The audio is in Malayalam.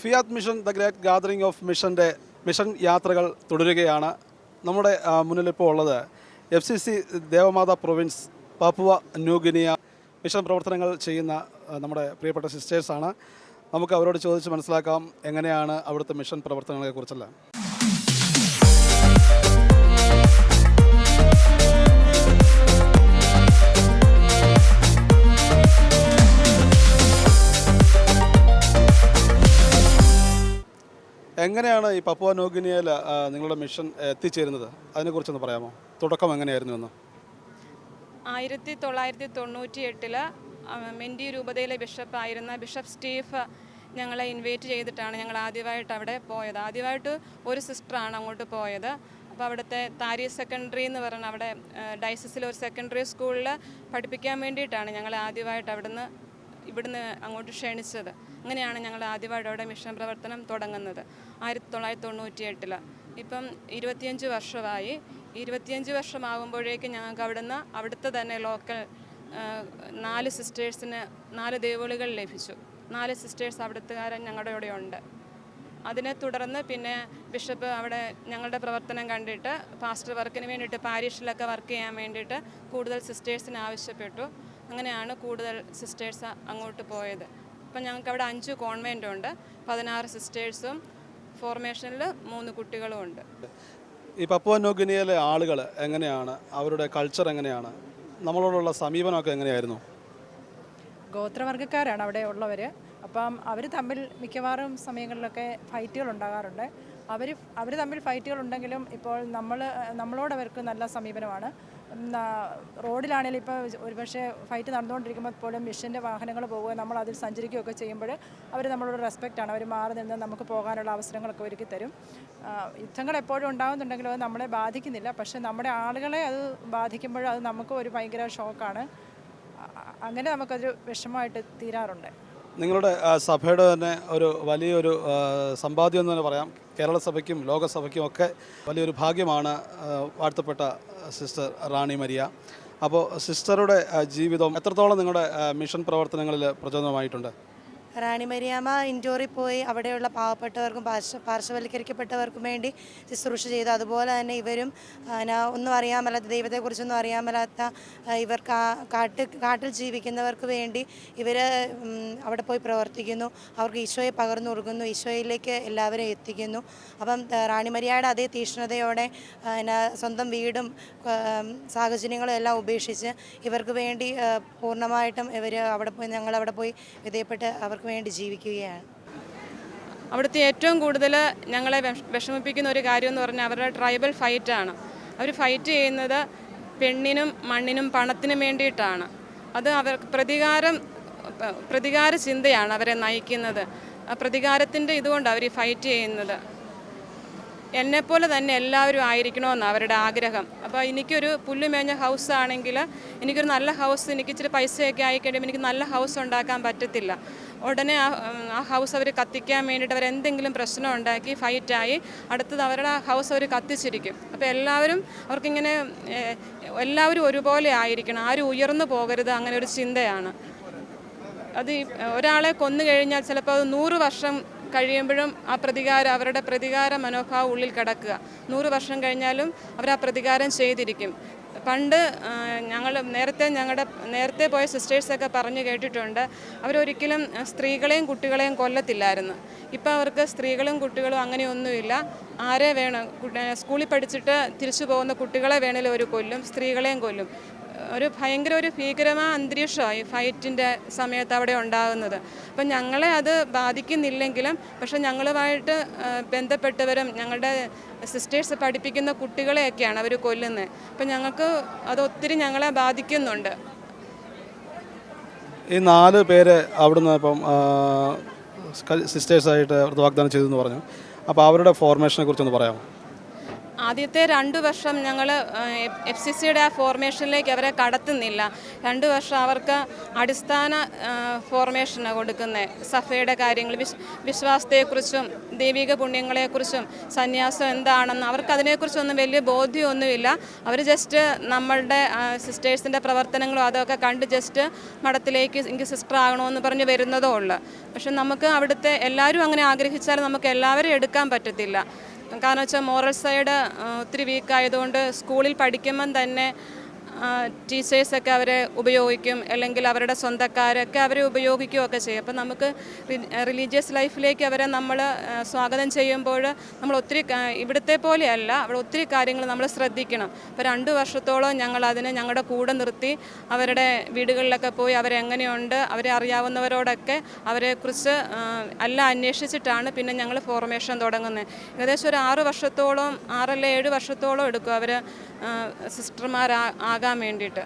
Fiat mission the great gathering of മിഷൻ്റെ മിഷൻ യാത്രകൾ തുടരുകയാണ്. നമ്മുടെ മുന്നിലിപ്പോൾ ഉള്ളത് FCC Devamatha province Papua New Guinea mission പ്രവർത്തനങ്ങൾ ചെയ്യുന്ന നമ്മുടെ പ്രിയപ്പെട്ട സിസ്റ്റേഴ്സാണ്. നമുക്ക് അവരോട് ചോദിച്ച് മനസ്സിലാക്കാം എങ്ങനെയാണ് അവിടുത്തെ മിഷൻ പ്രവർത്തനങ്ങളെക്കുറിച്ചല്ല. എങ്ങനെയാണ് ഈ പപ്പുവ ന്യൂഗിനിയയിൽ നിങ്ങളുടെ മിഷൻ എത്തിച്ചേരുന്നത്? അതിനെക്കുറിച്ചൊന്ന് പറയാമോ? തുടക്കം എങ്ങനെയായിരുന്നു എന്ന്? 1998 മെൻഡി രൂപതയിലെ ബിഷപ്പായിരുന്ന ബിഷപ്പ് സ്റ്റീഫ് ഞങ്ങളെ ഇൻവൈറ്റ് ചെയ്തിട്ടാണ് ഞങ്ങൾ ആദ്യമായിട്ട് അവിടെ പോയത്. ആദ്യമായിട്ട് ഒരു സിസ്റ്ററാണ് അങ്ങോട്ട് പോയത്. അപ്പോൾ അവിടുത്തെ താരി സെക്കൻഡറി എന്ന് പറഞ്ഞ അവിടെ ഡയസിസിലെ ഒരു സെക്കൻഡറി സ്കൂളിൽ പഠിപ്പിക്കാൻ വേണ്ടിയിട്ടാണ് ഞങ്ങൾ ആദ്യമായിട്ട് ഇവിടുന്ന് അങ്ങോട്ട് ക്ഷണിച്ചത്. അങ്ങനെയാണ് ഞങ്ങൾ ആദ്യമായിട്ട് അവിടെ മിഷൻ പ്രവർത്തനം തുടങ്ങുന്നത് 1998. ഇപ്പം 25 വർഷമായി. 25 വർഷമാകുമ്പോഴേക്കും ഞങ്ങൾക്ക് അവിടുത്തെ തന്നെ ലോക്കൽ 4 സിസ്റ്റേഴ്സിന് 4 ദേവുളികൾ ലഭിച്ചു. 4 സിസ്റ്റേഴ്സ് അവിടുത്തുകാരൻ ഞങ്ങളുടെ കൂടെ ഉണ്ട്. അതിനെ തുടർന്ന് പിന്നെ ബിഷപ്പ് അവിടെ ഞങ്ങളുടെ പ്രവർത്തനം കണ്ടിട്ട് പാസ്റ്റർ വർക്കിന് വേണ്ടിയിട്ട് പാരീഷിലൊക്കെ വർക്ക് ചെയ്യാൻ വേണ്ടിയിട്ട് കൂടുതൽ സിസ്റ്റേഴ്സിന് ആവശ്യപ്പെട്ടു. അങ്ങനെയാണ് കൂടുതൽ സിസ്റ്റേഴ്സ് അങ്ങോട്ട് പോയത്. ഇപ്പം ഞങ്ങൾക്ക് അവിടെ 5 കോൺവെൻ്റ് ഉണ്ട്, 16 സിസ്റ്റേഴ്സും ഫോർമേഷനിൽ 3 കുട്ടികളും ഉണ്ട്. ഈ പപ്പുവ ന്യൂഗിനിയയിലെ ആളുകൾ എങ്ങനെയാണ്? അവരുടെ കൾച്ചർ എങ്ങനെയാണ്? നമ്മളോടുള്ള സമീപനമൊക്കെ എങ്ങനെയായിരുന്നു? ഗോത്രവർഗ്ഗക്കാരാണ് അവിടെ ഉള്ളവർ. അപ്പം അവർ തമ്മിൽ മിക്കവാറും സമയങ്ങളിലൊക്കെ ഫൈറ്റുകൾ ഉണ്ടാകാറുണ്ട്. അവർ തമ്മിൽ ഫൈറ്റുകൾ ഉണ്ടെങ്കിലും ഇപ്പോൾ നമ്മളോടവർക്ക് നല്ല സമീപനമാണ്. റോഡിലാണെങ്കിലും ഇപ്പോൾ ഒരുപക്ഷെ ഫൈറ്റ് നടന്നുകൊണ്ടിരിക്കുമ്പോൾ പോലും മിഷൻ്റെ വാഹനങ്ങൾ പോവുക, നമ്മൾ അതിൽ സഞ്ചരിക്കുകയൊക്കെ ചെയ്യുമ്പോൾ അവർ നമ്മളോട് റെസ്പെക്റ്റാണ്. അവർ മാറി നിന്ന് നമുക്ക് പോകാനുള്ള അവസരങ്ങളൊക്കെ ഒരുക്കി തരും. യുദ്ധങ്ങൾ എപ്പോഴും ഉണ്ടാകുന്നുണ്ടെങ്കിലും അത് നമ്മളെ ബാധിക്കുന്നില്ല. പക്ഷേ നമ്മുടെ ആളുകളെ അത് ബാധിക്കുമ്പോൾ അത് നമുക്ക് ഒരു ഭയങ്കര ഷോക്കാണ്. അങ്ങനെ നമുക്കതൊരു വിഷമമായിട്ട് തീരാറുണ്ട്. നിങ്ങളുടെ സഭയുടെ തന്നെ ഒരു വലിയൊരു സമ്പാദ്യം എന്ന് തന്നെ പറയാം. കേരള സഭയ്ക്കും ലോകസഭയ്ക്കും ഒക്കെ വലിയൊരു ഭാഗ്യമാണ് വാഴ്ത്തപ്പെട്ട സിസ്റ്റർ റാണി മരിയ. അപ്പോൾ സിസ്റ്ററുടെ ജീവിതം എത്രത്തോളം നിങ്ങളുടെ മിഷൻ പ്രവർത്തനങ്ങളിൽ പ്രചോദനമായിട്ടുണ്ട്? റാണി മരിയാമ്മ ഇൻഡോറിൽ പോയി അവിടെയുള്ള പാവപ്പെട്ടവർക്കും പാർശ്വവൽക്കരിക്കപ്പെട്ടവർക്കും വേണ്ടി ശുശ്രൂഷ ചെയ്തു. അതുപോലെ തന്നെ ഇവരും ഒന്നും അറിയാൻ മേലാത്ത, ദൈവത്തെക്കുറിച്ചൊന്നും അറിയാൻ മേലാത്ത ഇവർ കാട്ടിൽ ജീവിക്കുന്നവർക്ക് വേണ്ടി ഇവർ അവിടെ പോയി പ്രവർത്തിക്കുന്നു. അവർക്ക് ഈശോയെ പകർന്നു കൊടുക്കുന്നു, ഈശോയിലേക്ക് എല്ലാവരെയും എത്തിക്കുന്നു. അപ്പം റാണി മരിയയുടെ അതേ തീക്ഷ്ണതയോടെ സ്വന്തം വീടും സാഹചര്യങ്ങളും എല്ലാം ഉപേക്ഷിച്ച് ഇവർക്ക് വേണ്ടി പൂർണ്ണമായിട്ടും ഞങ്ങളവിടെ പോയി വിധേയപ്പെട്ട് അവർക്ക് വേണ്ടി ജീവിക്കുകയാണ്. അവിടുത്തെ ഏറ്റവും കൂടുതൽ ഞങ്ങളെ വിഷമിപ്പിക്കുന്ന ഒരു കാര്യം എന്ന് പറഞ്ഞാൽ അവരുടെ ട്രൈബൽ ഫൈറ്റാണ്. അവർ ഫൈറ്റ് ചെയ്യുന്നത് പെണ്ണിനും മണ്ണിനും പണത്തിനും വേണ്ടിയിട്ടാണ്. അത് അവർക്ക് പ്രതികാര ചിന്തയാണ് അവരെ നയിക്കുന്നത്. പ്രതികാരത്തിൻ്റെ ഇതുകൊണ്ട് അവർ ഫൈറ്റ് ചെയ്യുന്നത്. എന്നെപ്പോലെ തന്നെ എല്ലാവരും ആയിരിക്കണമെന്നാണ് അവരുടെ ആഗ്രഹം. അപ്പോൾ എനിക്കൊരു പുല്ലുമേഞ്ഞ ഹൗസ് ആണെങ്കിൽ എനിക്കൊരു നല്ല ഹൗസ്, എനിക്ക് ഇച്ചിരി പൈസയൊക്കെ ആയിക്കഴിയുമ്പോൾ എനിക്ക് നല്ല ഹൗസ് ഉണ്ടാക്കാൻ പറ്റത്തില്ല. ഉടനെ ആ ഹൗസ് അവർ കത്തിക്കാൻ വേണ്ടിയിട്ട് അവരെന്തെങ്കിലും പ്രശ്നം ഉണ്ടാക്കി ഫൈറ്റായി അടുത്തത് അവരുടെ ആ ഹൗസ് അവർ കത്തിച്ചിരിക്കും. അപ്പോൾ അവർക്കിങ്ങനെ എല്ലാവരും ഒരുപോലെ ആയിരിക്കണം, ആരും ഉയർന്നു പോകരുത്, അങ്ങനെ ഒരു ചിന്തയാണ്. അത് ഒരാളെ കൊന്നു കഴിഞ്ഞാൽ ചിലപ്പോൾ അത് 100 വർഷം കഴിയുമ്പോഴും അവരുടെ പ്രതികാര മനോഭാവം ഉള്ളിൽ കിടക്കുക. 100 വർഷം കഴിഞ്ഞാലും അവർ ആ പ്രതികാരം ചെയ്തിരിക്കും. പണ്ട് നേരത്തെ പോയ സിസ്റ്റേഴ്സൊക്കെ പറഞ്ഞു കേട്ടിട്ടുണ്ട്, അവരൊരിക്കലും സ്ത്രീകളെയും കുട്ടികളെയും കൊല്ലത്തില്ലായിരുന്നു. ഇപ്പോൾ അവർക്ക് സ്ത്രീകളും കുട്ടികളും അങ്ങനെയൊന്നുമില്ല. ആരെ വേണം, സ്കൂളിൽ പഠിച്ചിട്ട് തിരിച്ചു പോകുന്ന കുട്ടികളെ വേണേലും അവർ കൊല്ലും, സ്ത്രീകളെയും കൊല്ലും. ഭയങ്കര ഭീകരമായ അന്തരീക്ഷമായി ഫൈറ്റിൻ്റെ സമയത്ത് അവിടെ ഉണ്ടാകുന്നത്. അപ്പം ഞങ്ങളെ അത് ബാധിക്കുന്നില്ലെങ്കിലും പക്ഷെ ഞങ്ങളുമായിട്ട് ബന്ധപ്പെട്ടവരും ഞങ്ങളുടെ സിസ്റ്റേഴ്സ് പഠിപ്പിക്കുന്ന കുട്ടികളെയൊക്കെയാണ് അവർ കൊല്ലുന്നത്. അപ്പം ഞങ്ങൾക്ക് അതൊത്തിരി ഞങ്ങളെ ബാധിക്കുന്നുണ്ട്. ഈ 4 പേര് അവിടുന്ന് ഇപ്പം സിസ്റ്റേഴ്സായിട്ട് വാഗ്ദാനം ചെയ്തെന്ന് പറഞ്ഞു. അപ്പോൾ അവരുടെ ഫോർമേഷനെ കുറിച്ചൊന്ന് പറയാമോ? ആദ്യത്തെ 2 വർഷം ഞങ്ങൾ FCCയുടെ ആ ഫോർമേഷനിലേക്ക് അവരെ കടത്തുന്നില്ല. 2 വർഷം അവർക്ക് അടിസ്ഥാന ഫോർമേഷനാണ് കൊടുക്കുന്നത്. സഭയുടെ കാര്യങ്ങൾ, വിശ്വാസത്തെക്കുറിച്ചും ദൈവിക പുണ്യങ്ങളെക്കുറിച്ചും സന്യാസം എന്താണെന്ന് അവർക്ക് അതിനെക്കുറിച്ചൊന്നും വലിയ ബോധ്യമൊന്നുമില്ല. അവർ ജസ്റ്റ് നമ്മളുടെ സിസ്റ്റേഴ്സിൻ്റെ പ്രവർത്തനങ്ങളും അതൊക്കെ കണ്ട് ജസ്റ്റ് മഠത്തിലേക്ക് എനിക്ക് സിസ്റ്റർ ആകണമെന്ന് പറഞ്ഞ് വരുന്നതേ ഉള്ളൂ. പക്ഷെ നമുക്ക് അവിടുത്തെ എല്ലാവരും അങ്ങനെ ആഗ്രഹിച്ചാൽ നമുക്ക് എല്ലാവരും എടുക്കാൻ പറ്റത്തില്ല. കാരണം വെച്ചാൽ മോറൽ സൈഡ് ഒത്തിരി വീക്കായതുകൊണ്ട് സ്കൂളിൽ പഠിക്കുമ്പം തന്നെ ടീച്ചേഴ്സൊക്കെ അവരെ ഉപയോഗിക്കും, അല്ലെങ്കിൽ അവരുടെ സ്വന്തക്കാരൊക്കെ അവരെ ഉപയോഗിക്കുകയൊക്കെ ചെയ്യും. അപ്പം നമുക്ക് റിലീജിയസ് ലൈഫിലേക്ക് അവരെ നമ്മൾ സ്വാഗതം ചെയ്യുമ്പോൾ നമ്മൾ ഒത്തിരി ഇവിടുത്തെ പോലെയല്ല, അവിടെ ഒത്തിരി കാര്യങ്ങൾ നമ്മൾ ശ്രദ്ധിക്കണം. അപ്പോൾ 2 വർഷത്തോളം ഞങ്ങൾ അതിനെ ഞങ്ങളുടെ കൂടെ നിർത്തി അവരുടെ വീടുകളിലൊക്കെ പോയി അവരെങ്ങനെയുണ്ട്, അവരെ അറിയാവുന്നവരോടൊക്കെ അവരെക്കുറിച്ച് എല്ലാം അന്വേഷിച്ചിട്ടാണ് പിന്നെ ഞങ്ങൾ ഫോർമേഷൻ തുടങ്ങുന്നത്. ഏകദേശം ഒരു 6 വർഷത്തോളം 6 അല്ല 7 വർഷത്തോളം എടുക്കും അവർ സിസ്റ്റർമാരാകാൻ വേണ്ടിയിട്ട്.